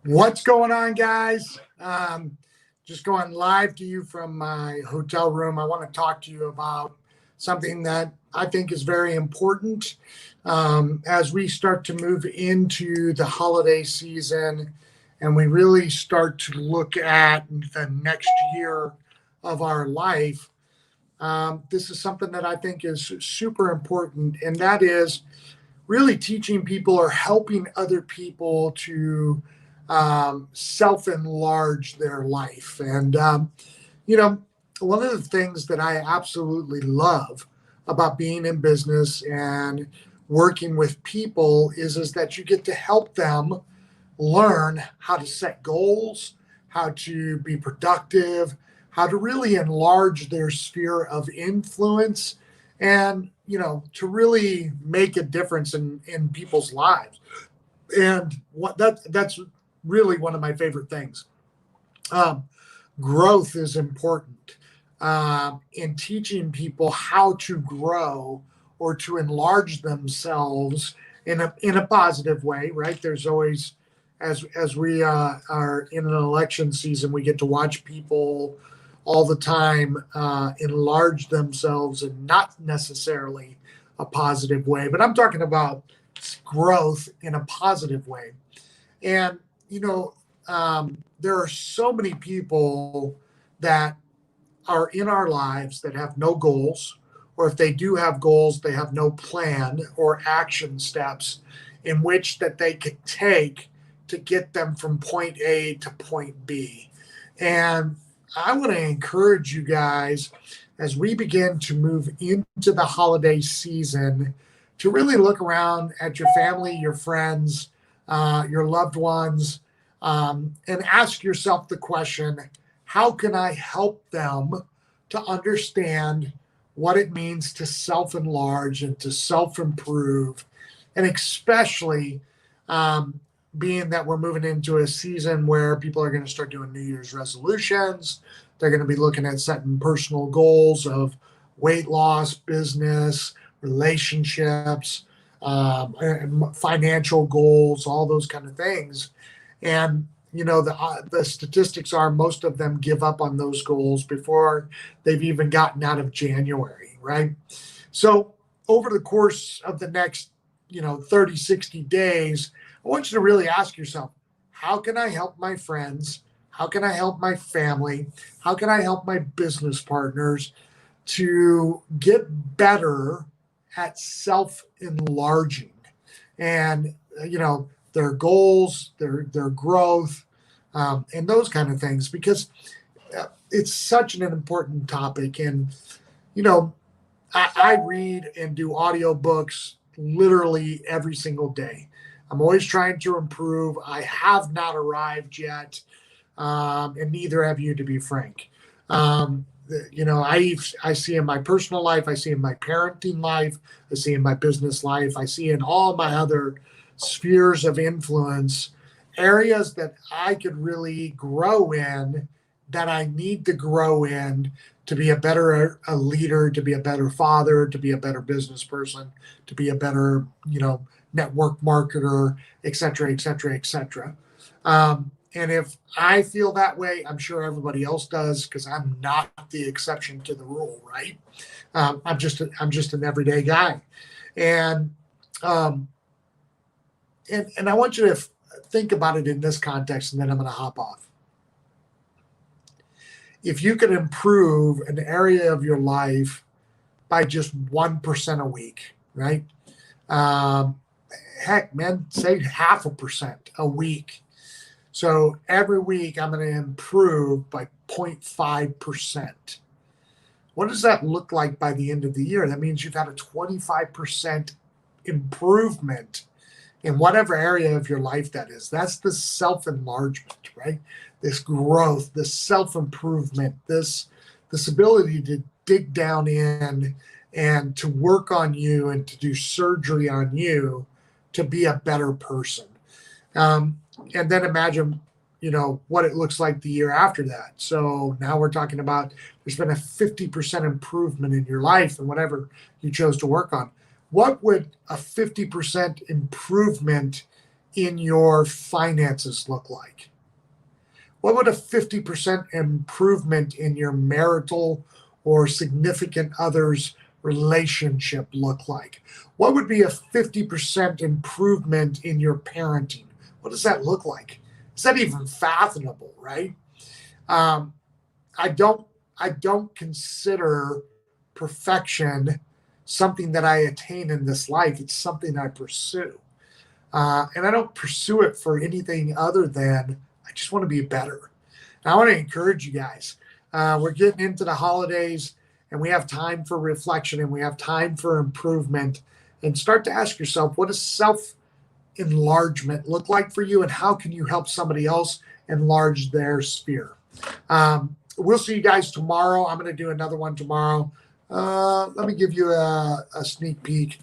What's going on, guys? Just going live to you from my hotel room. I want to talk to you about something that I think is very important as we start to move into the holiday season and we really start to look at the next year of our life. This is something that I think is super important, and that is really teaching people or helping other people to self-enlarge their life. And, you know, one of the things that I absolutely love about being in business and working with people is that you get to help them learn how to set goals, how to be productive, how to really enlarge their sphere of influence, and to really make a difference in people's lives. And that's really one of my favorite things. um, Growth is important in teaching people how to grow or to enlarge themselves in a positive way, right? There's always, as we are in an election season, we get to watch people all the time enlarge themselves, and not necessarily a positive way. But I'm talking about growth in a positive way. And, there are so many people that are in our lives that have no goals, or if they do have goals, they have no plan or action steps in which that they could take to get them from point A to point B. And I want to encourage you guys as we begin to move into the holiday season to really look around at your family, your friends, your loved ones, and ask yourself the question, how can I help them to understand what it means to self-enlarge and to self-improve? And especially being that we're moving into a season where people are going to start doing New Year's resolutions. They're going to be looking at setting personal goals of weight loss, business, relationships, financial goals, all those kind of things. And the statistics are most of them give up on those goals before they've even gotten out of January, right? So over the course of the next 30, 60 days, I want you to really ask yourself, how can I help my friends? How can I help my family? How can I help my business partners to get better at self-enlarging? And their goals, their growth, and those kind of things, because it's such an important topic. And I read and do audiobooks literally every single day. I'm always trying to improve. I have not arrived yet, and neither have you, to be frank. I see in my personal life, I see in my parenting life, I see in my business life, I see in all my other spheres of influence, areas that I could really grow in, that I need to grow in to be a leader, to be a better father, to be a better business person, to be a better, network marketer, et cetera, et cetera, et cetera. And if I feel that way, I'm sure everybody else does, because I'm not the exception to the rule, right? I'm just an everyday guy. And I want you to think about it in this context, and then I'm going to hop off. If you could improve an area of your life by just 1% a week, right? Heck, man, say 0.5% a week. So every week I'm going to improve by 0.5%. What does that look like by the end of the year? That means you've had a 25% improvement in whatever area of your life that is. That's the self-enlargement, right? This growth, this self-improvement, this ability to dig down in and to work on you and to do surgery on you to be a better person. And then imagine, what it looks like the year after that. So now we're talking about there's been a 50% improvement in your life and whatever you chose to work on. What would a 50% improvement in your finances look like? What would a 50% improvement in your marital or significant other's relationship look like? What would be a 50% improvement in your parenting? What does that look like? Is that even fathomable, right? Um, I don't I don't consider perfection something that I attain in this life. It's something I pursue. And I don't pursue it for anything other than I just want to be better. And I want to encourage you guys. We're getting into the holidays and we have time for reflection and we have time for improvement. And start to ask yourself, what does self enlargement look like for you? And how can you help somebody else enlarge their sphere? We'll see you guys tomorrow. I'm going to do another one tomorrow. Let me give you a sneak peek.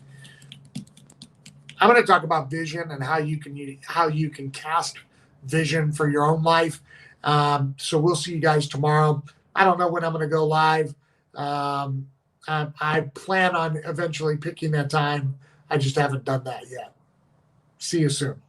I'm going to talk about vision and how you can cast vision for your own life. So we'll see you guys tomorrow. I don't know when I'm going to go live. I plan on eventually picking that time. I just haven't done that yet. See you soon.